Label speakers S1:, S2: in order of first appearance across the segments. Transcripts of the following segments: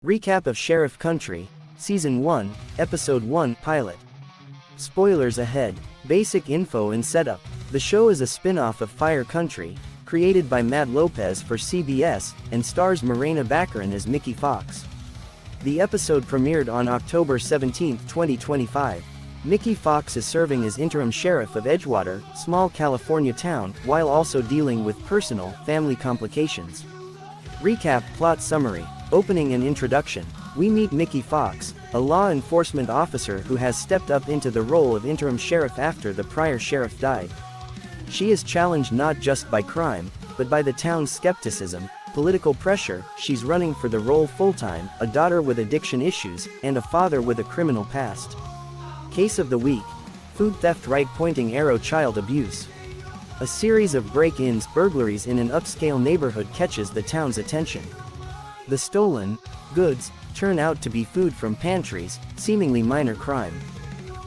S1: Recap of Sheriff Country, Season 1, Episode 1 Pilot. Spoilers ahead. Basic info and setup. The show is a spin-off of Fire Country, created by Matt Lopez for CBS, and stars Morena Baccarin as Mickey Fox. The episode premiered on October 17, 2025. Mickey Fox is serving as Interim Sheriff of Edgewater, small California town, while also dealing with personal, family complications. Recap plot summary. Opening and introduction. We meet Mickey Fox, a law enforcement officer who has stepped up into the role of interim sheriff after the prior sheriff died. She is challenged not just by crime, but by the town's skepticism, political pressure. She's running for the role full-time, a daughter with addiction issues, and a father with a criminal past. Case of the week. Food theft, right-pointing arrow, child abuse. A series of break-ins, burglaries in an upscale neighborhood catches the town's attention. The stolen goods turn out to be food from pantries, seemingly minor crime.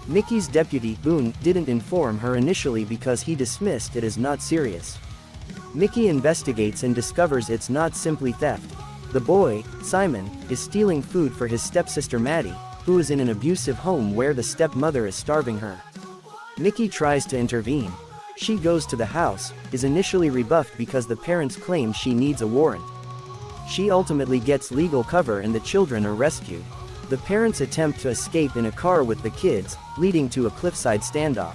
S1: Mickey's deputy, Boone, didn't inform her initially because he dismissed it as not serious. Mickey investigates and discovers it's not simply theft. The boy, Simon, is stealing food for his stepsister Maddie, who is in an abusive home where the stepmother is starving her. Mickey tries to intervene. She goes to the house, is initially rebuffed because the parents claim she needs a warrant. She ultimately gets legal cover and the children are rescued. The parents attempt to escape in a car with the kids, leading to a Cliffside Standoff.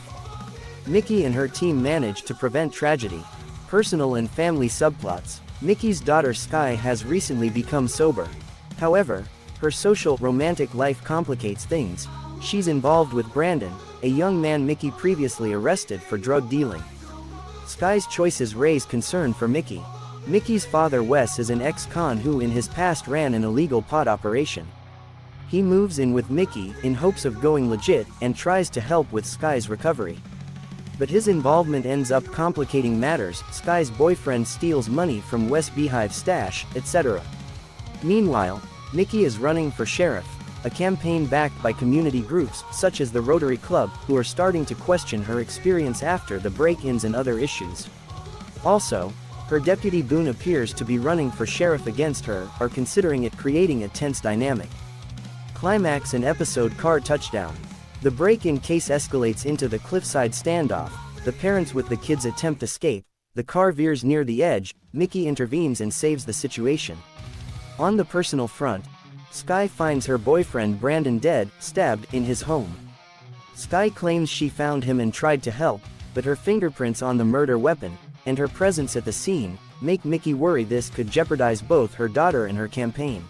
S1: Mickey and her team manage to prevent tragedy. Personal and family subplots. Mickey's daughter Skye has recently become sober. However, her social, romantic life complicates things. She's involved with Brandon, a young man Mickey previously arrested for drug dealing. Skye's choices raise concern for Mickey. Mickey's father Wes is an ex-con who in his past ran an illegal pot operation. He moves in with Mickey in hopes of going legit and tries to help with Skye's recovery. But his involvement ends up complicating matters. Skye's boyfriend steals money from Wes' beehive stash, etc. Meanwhile, Mickey is running for sheriff, a campaign backed by community groups such as the Rotary Club, who are starting to question her experience after the break-ins and other issues. Also, her deputy Boone appears to be running for sheriff against her, or considering it, creating a tense dynamic. Climax and episode car touchdown. The break-in case escalates into the Cliffside Standoff. The parents with the kids attempt escape. The car veers near the edge. Mickey intervenes and saves the situation. On the personal front, Skye finds her boyfriend Brandon dead, stabbed, in his home. Skye claims she found him and tried to help, but her fingerprints on the murder weapon, and her presence at the scene, make Mickey worry this could jeopardize both her daughter and her campaign.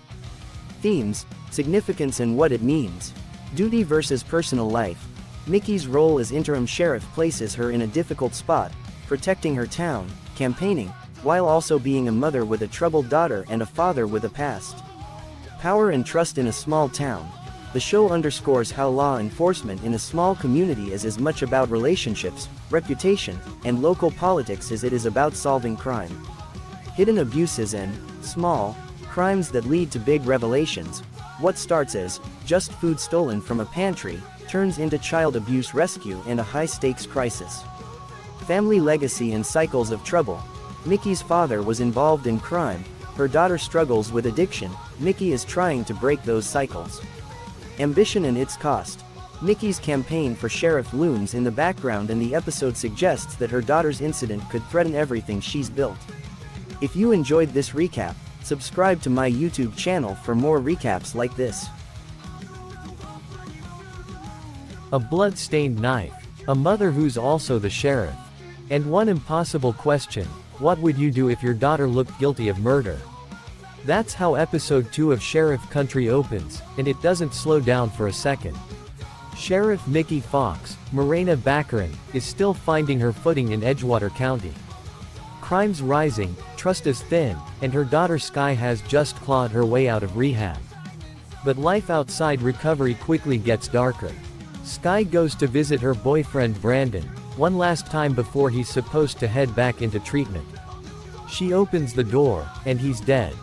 S1: Themes, significance and what it means. Duty versus personal life. Mickey's role as interim sheriff places her in a difficult spot, protecting her town, campaigning, while also being a mother with a troubled daughter and a father with a past. Power and trust in a small town. The show underscores how law enforcement in a small community is as much about relationships, reputation, and local politics as it is about solving crime. Hidden abuses and small crimes that lead to big revelations. What starts as just food stolen from a pantry turns into child abuse rescue and a high-stakes crisis. Family legacy and cycles of trouble. Mickey's father was involved in crime. Her daughter struggles with addiction. Mickey is trying to break those cycles. Ambition and its cost. Mickey's campaign for sheriff looms in the background and the episode suggests that her daughter's incident could threaten everything she's built. If you enjoyed this recap, subscribe to my YouTube channel for more recaps like this.
S2: A blood-stained knife. A mother who's also the sheriff. And one impossible question: what would you do if your daughter looked guilty of murder? That's how episode 2 of Sheriff Country opens, and it doesn't slow down for a second. Sheriff Mickey Fox, Morena Baccarin, is still finding her footing in Edgewater County. Crime's rising, trust is thin, and her daughter Skye has just clawed her way out of rehab. But life outside recovery quickly gets darker. Skye goes to visit her boyfriend Brandon, one last time before he's supposed to head back into treatment. She opens the door, and he's dead.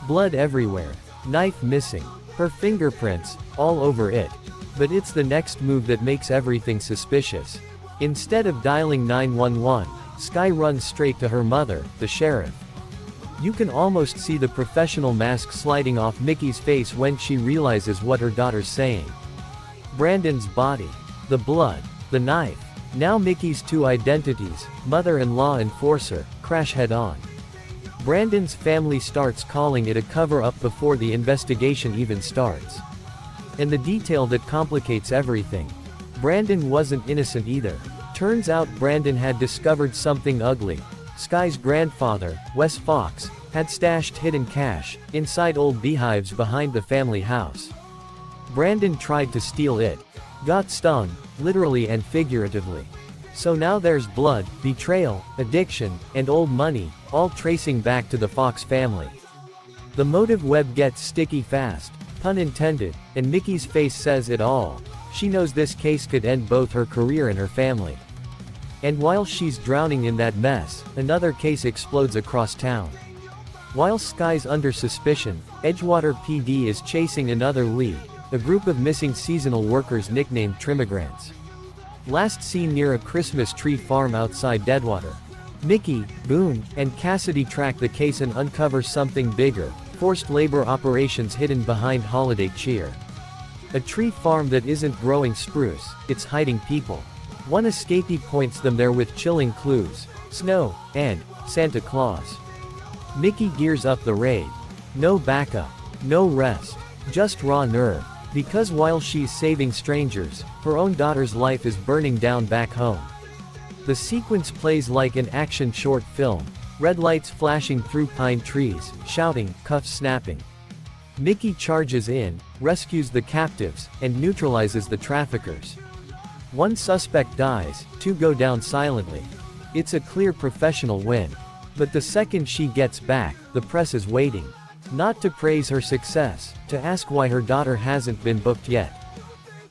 S2: Blood everywhere. Knife missing. Her fingerprints, all over it. But it's the next move that makes everything suspicious. Instead of dialing 911, Skye runs straight to her mother, the sheriff. You can almost see the professional mask sliding off Mickey's face when she realizes what her daughter's saying. Brandon's body. The blood. The knife. Now Mickey's two identities, mother-in-law enforcer, crash head-on. Brandon's family starts calling it a cover-up before the investigation even starts. And the detail that complicates everything. Brandon wasn't innocent either. Turns out Brandon had discovered something ugly. Skye's grandfather, Wes Fox, had stashed hidden cash inside old beehives behind the family house. Brandon tried to steal it. Got stung, literally and figuratively. So now there's blood, betrayal, addiction, and old money, all tracing back to the Fox family. The motive web gets sticky fast, pun intended, and Mickey's face says it all. She knows this case could end both her career and her family. And while she's drowning in that mess, another case explodes across town. While Skye's under suspicion, Edgewater PD is chasing another lead, a group of missing seasonal workers nicknamed Trimigrants. Last seen near a Christmas tree farm outside Deadwater. Nikki, Boone, and Cassidy track the case and uncover something bigger, forced labor operations hidden behind holiday cheer. A tree farm that isn't growing spruce, it's hiding people. One escapee points them there with chilling clues: snow, and Santa Claus. Nikki gears up the raid. No backup, no rest, just raw nerve. Because while she's saving strangers, her own daughter's life is burning down back home. The sequence plays like an action short film. Red lights flashing through pine trees, shouting, cuffs snapping. Nikki charges in, rescues the captives, and neutralizes the traffickers. One suspect dies, two go down silently. It's a clear professional win. But the second she gets back, the press is waiting. Not to praise her success, to ask why her daughter hasn't been booked yet.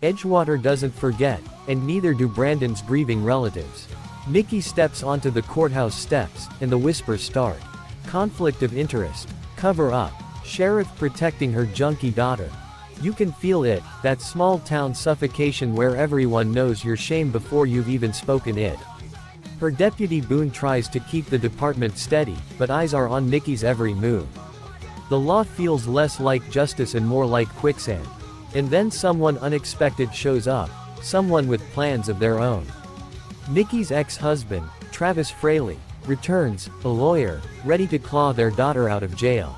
S2: Edgewater doesn't forget, and neither do Brandon's grieving relatives. Nikki steps onto the courthouse steps, and the whispers start. Conflict of interest. Cover up. Sheriff protecting her junkie daughter. You can feel it, that small-town suffocation where everyone knows your shame before you've even spoken it. Her deputy Boone tries to keep the department steady, but eyes are on Nikki's every move. The law feels less like justice and more like quicksand. And then someone unexpected shows up, someone with plans of their own. Nikki's ex-husband, Travis Fraley, returns, a lawyer, ready to claw their daughter out of jail.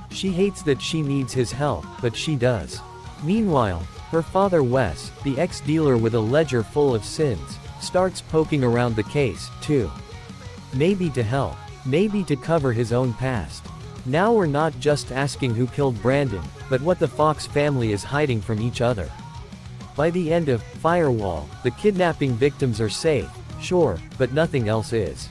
S2: She hates that she needs his help, but she does. Meanwhile, her father Wes, the ex-dealer with a ledger full of sins, starts poking around the case, too. Maybe to help, maybe to cover his own past. Now we're not just asking who killed Brandon, but what the Fox family is hiding from each other. By the end of Firewall, the kidnapping victims are safe, sure, but nothing else is.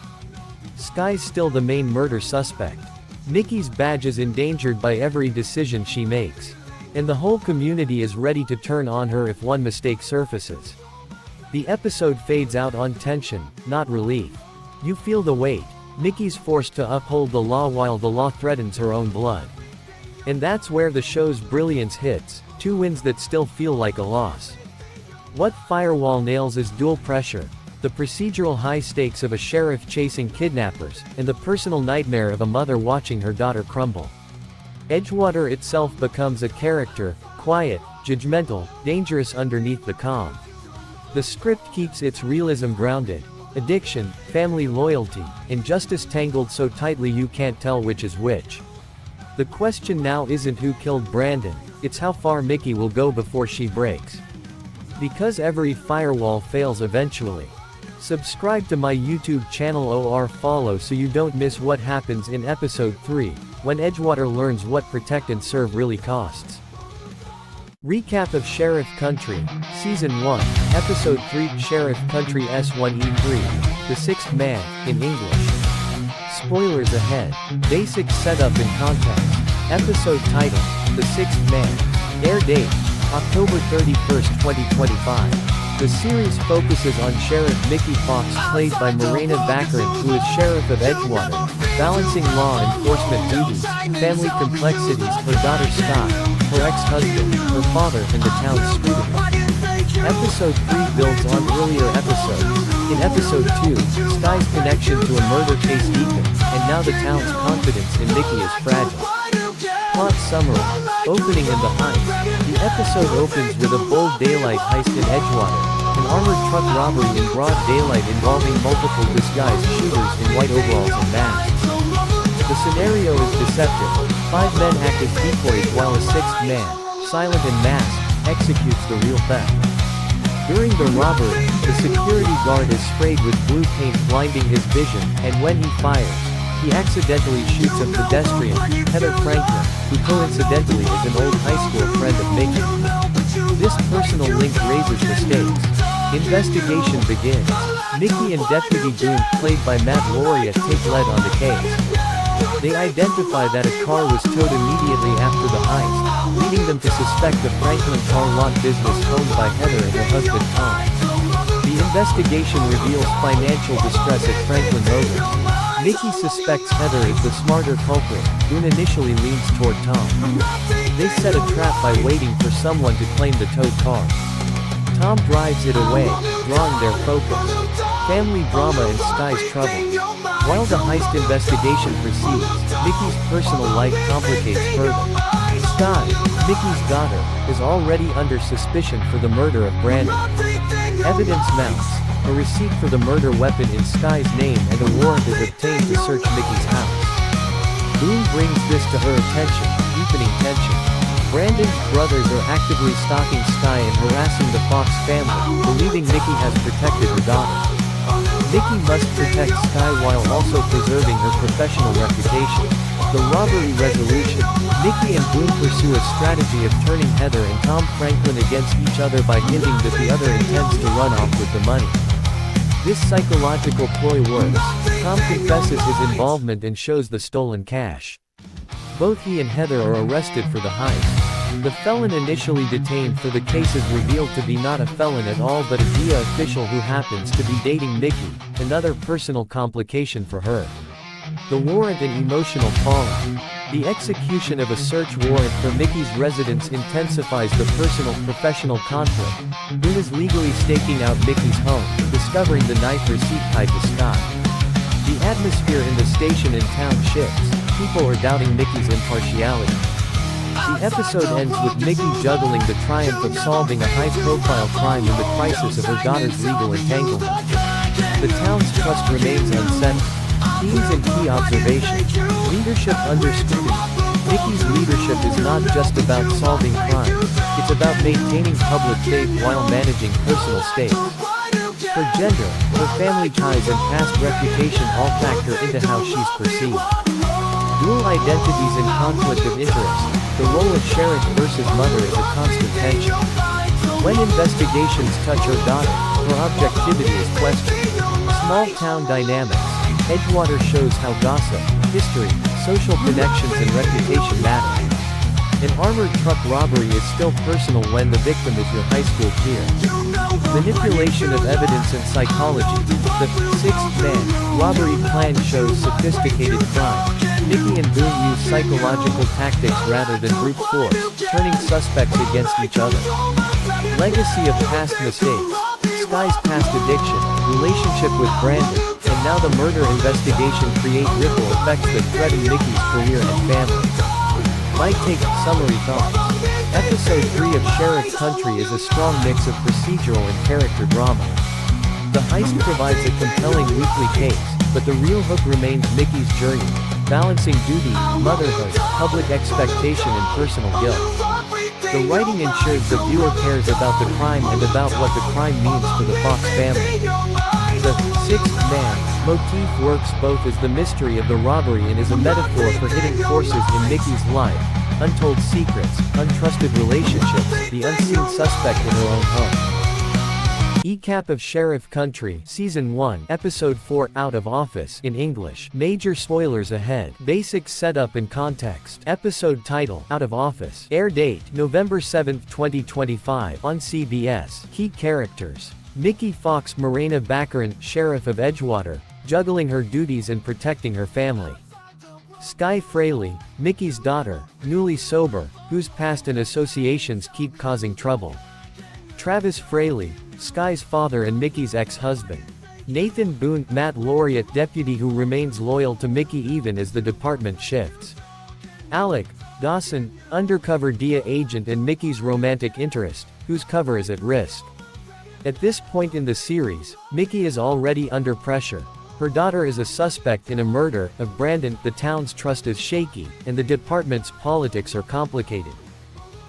S2: Skye's still the main murder suspect. Nikki's badge is endangered by every decision she makes. And the whole community is ready to turn on her if one mistake surfaces. The episode fades out on tension, not relief. You feel the weight. Nikki's forced to uphold the law while the law threatens her own blood. And that's where the show's brilliance hits, two wins that still feel like a loss. What Firewall nails is dual pressure. The procedural high stakes of a sheriff chasing kidnappers, and the personal nightmare of a mother watching her daughter crumble. Edgewater itself becomes a character, quiet, judgmental, dangerous underneath the calm. The script keeps its realism grounded. Addiction, family loyalty, and justice tangled so tightly you can't tell which is which. The question now isn't who killed Brandon, it's how far Nikki will go before she breaks. Because every firewall fails eventually. Subscribe to my YouTube channel or follow so you don't miss what happens in episode 3, when Edgewater learns what protect and serve really costs. Recap of Sheriff Country, Season 1, Episode 3, Sheriff Country S1E3, The Sixth Man, in English. Spoilers ahead. Basic setup and context. Episode title, The Sixth Man. Air date, October 31st, 2025. The series focuses on Sheriff Mickey Fox, played by Morena Baccarin, who is Sheriff of Edgewater, balancing law enforcement duties, family complexities, her daughter Skye, her ex-husband, her father, and the town's scrutiny. Episode 3 builds on earlier episodes. In Episode 2, Skye's connection to a murder case deepens, and now the town's confidence in Nikki is fragile. Plot summary. Opening in the Heist. The episode opens with a bold daylight heist in Edgewater, an armored truck robbery in broad daylight involving multiple disguised shooters in white overalls and masks. The scenario is deceptive. 5 men act as decoys while a 6th man, silent and masked, executes the real theft. During the robbery, the security guard is sprayed with blue paint blinding his vision, and when he fires, he accidentally shoots a pedestrian, Heather Franklin, who coincidentally is an old high school friend of Nikki. This personal link raises the stakes. Investigation begins. Nikki and Deputy Boone, played by Matt Lauria, take lead on the case. They identify that a car was towed immediately after the heist, leading them to suspect the Franklin car lot business owned by Heather and her husband Tom. The investigation reveals financial distress at Franklin Motors. Nikki suspects Heather is the smarter culprit. Boone initially leans toward Tom. They set a trap by waiting for someone to claim the towed car. Tom drives it away, drawing their focus. Family drama and Skye's trouble. While the heist investigation proceeds, Nikki's personal life complicates further. Skye, Nikki's daughter, is already under suspicion for the murder of Brandon. Evidence mounts. A receipt for the murder weapon in Skye's name and a warrant is obtained to search Nikki's house. Boone brings this to her attention, deepening tension. Brandon's brothers are actively stalking Skye and harassing the Fox family, believing Nikki has protected her daughter. Nikki must protect Skye while also preserving her professional reputation. The robbery resolution. Nikki and Boone pursue a strategy of turning Heather and Tom Franklin against each other by hinting that the other intends to run off with the money. This psychological ploy works. Tom confesses his involvement and shows the stolen cash. Both he and Heather are arrested for the heist. The felon initially detained for the case is revealed to be not a felon at all but a DEA official who happens to be dating Nikki, another personal complication for her. The warrant and emotional fallout. The execution of a search warrant for Nikki's residence intensifies the personal-professional conflict. Boone is legally staking out Nikki's home, discovering the knife receipt tied to Skye. The atmosphere in the station and town shifts. People are doubting Nikki's impartiality. The episode ends with Nikki juggling the triumph of solving a high-profile crime and the crisis of her daughter's legal entanglement. The town's trust remains unsettled. Themes and key observations. Leadership under scrutiny. Nikki's leadership is not just about solving crimes, it's about maintaining public faith while managing personal stakes. Her gender, her family ties and past reputation all factor into how she's perceived. Dual identities and conflict of interest. The role of sheriff versus mother is a constant tension. When investigations touch her daughter, her objectivity is questioned. Small town dynamics. Edgewater shows how gossip, history, social connections and reputation matter. An armored truck robbery is still personal when the victim is your high school peer. Manipulation of evidence and psychology. The 6th man robbery plan shows sophisticated crime. Nikki and Boone use psychological tactics rather than brute force, turning suspects against each other. Legacy of past mistakes. Skye's past addiction, relationship with Brandon, and now the murder investigation create ripple effects that threaten Nikki's career and family. My take, summary thoughts. Episode 3 of Sheriff Country is a strong mix of procedural and character drama. The heist provides a compelling weekly case, but the real hook remains Nikki's journey, balancing duty, motherhood, public expectation and personal guilt. The writing ensures the viewer cares about the crime and about what the crime means for the Fox family. The 6th man motif works both as the mystery of the robbery and as a metaphor for hidden forces in Nikki's life, untold secrets, untrusted relationships, the unseen suspect in her own home. Recap of Sheriff Country, Season 1, Episode 4, Out of Office, in English. Major spoilers ahead. Basic setup and context. Episode title, Out of Office. Air date, November 7, 2025, on CBS. Key characters. Nikki Fox Morena Baccarin, Sheriff of Edgewater, juggling her duties and protecting her family. Skye Fraley, Nikki's daughter, newly sober, whose past and associations keep causing trouble. Travis Fraley, Skye's father and Nikki's ex-husband. Nathan Boone, Matt Laureate deputy who remains loyal to Mickey even as the department shifts. Alec Dawson, undercover DEA agent and Mickey's romantic interest, whose cover is at risk. At this point in the series, Mickey is already under pressure. Her daughter is a suspect in a murder of Brandon, the town's trust is shaky, and the department's politics are complicated.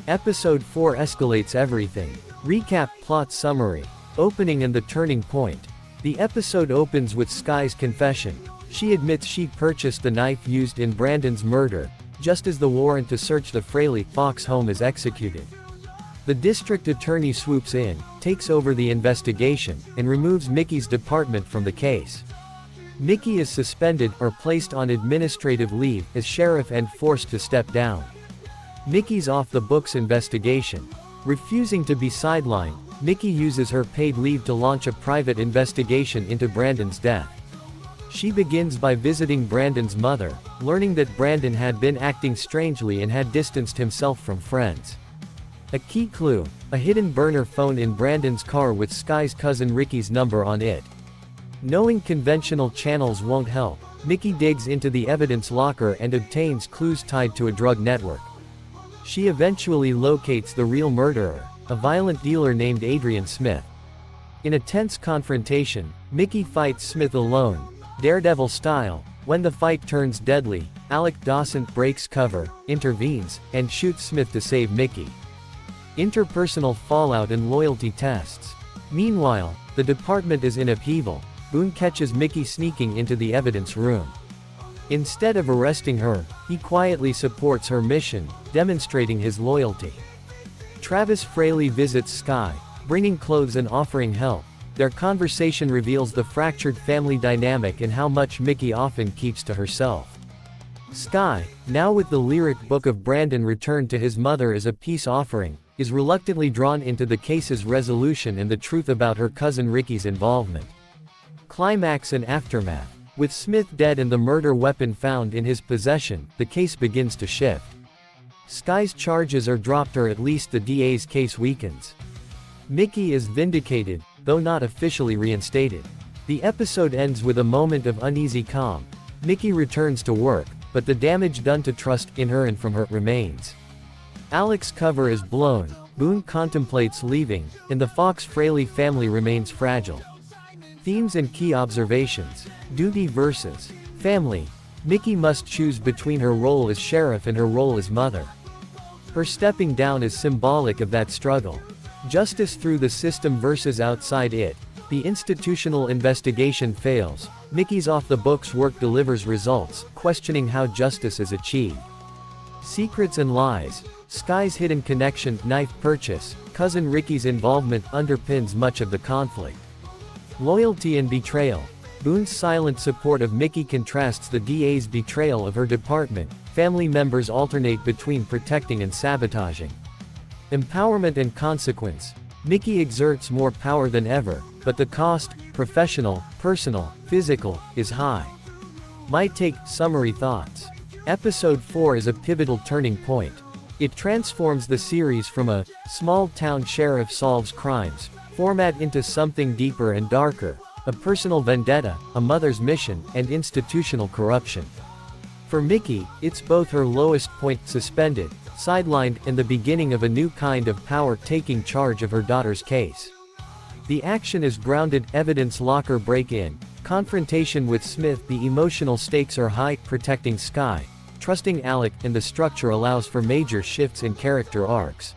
S2: Episode 4 escalates everything. Recap plot summary. Opening and the turning point. The episode opens with Skye's confession. She admits she purchased the knife used in Brandon's murder, just as the warrant to search the Fraley Fox home is executed. The district attorney swoops in, takes over the investigation, and removes Mickey's department from the case. Mickey is suspended or placed on administrative leave as sheriff and forced to step down. Mickey's off-the-books investigation. Refusing to be sidelined, Mickey uses her paid leave to launch a private investigation into Brandon's death. She begins by visiting Brandon's mother, learning that Brandon had been acting strangely and had distanced himself from friends. A key clue, a hidden burner phone in Brandon's car with Skye's cousin Ricky's number on it. Knowing conventional channels won't help, Mickey digs into the evidence locker and obtains clues tied to a drug network. She eventually locates the real murderer, a violent dealer named Adrian Smith. In a tense confrontation, Mickey fights Smith alone, Daredevil style. When the fight turns deadly, Alec Dawson breaks cover, intervenes, and shoots Smith to save Mickey. Interpersonal fallout and loyalty tests. Meanwhile, the department is in upheaval. Boone catches Mickey sneaking into the evidence room. Instead of arresting her, he quietly supports her mission, demonstrating his loyalty. Travis Fraley visits Skye, bringing clothes and offering help. Their conversation reveals the fractured family dynamic and how much Mickey often keeps to herself. Skye, now with the lyric book of Brandon returned to his mother as a peace offering, is reluctantly drawn into the case's resolution and the truth about her cousin Ricky's involvement. Climax and aftermath. With Smith dead and the murder weapon found in his possession, the case begins to shift. Skye's charges are dropped or at least the DA's case weakens. Mickey is vindicated, though not officially reinstated. The episode ends with a moment of uneasy calm. Mickey returns to work, but the damage done to trust in her and from her remains. Alec's cover is blown, Boone contemplates leaving, and the Fox Fraley family remains fragile. Themes and key observations. Duty versus family. Mickey must choose between her role as sheriff and her role as mother. Her stepping down is symbolic of that struggle. Justice through the system versus outside it. The institutional investigation fails. Mickey's off-the-books work delivers results, questioning how justice is achieved. Secrets and lies. Skye's hidden connection, knife purchase, cousin Ricky's involvement underpins much of the conflict. Loyalty and betrayal. Boone's silent support of Mickey contrasts the DA's betrayal of her department. Family members alternate between protecting and sabotaging. Empowerment and consequence. Mickey exerts more power than ever, but the cost, professional, personal, physical, is high. My take, summary thoughts. Episode 4 is a pivotal turning point. It transforms the series from a small-town sheriff solves crimes format into something deeper and darker, a personal vendetta, a mother's mission, and institutional corruption. For Mickey, it's both her lowest point, suspended, sidelined, and the beginning of a new kind of power taking charge of her daughter's case. The action is grounded, evidence locker break-in, confrontation with Smith, the emotional stakes are high, protecting Skye, trusting Alec, and the structure allows for major shifts in character arcs.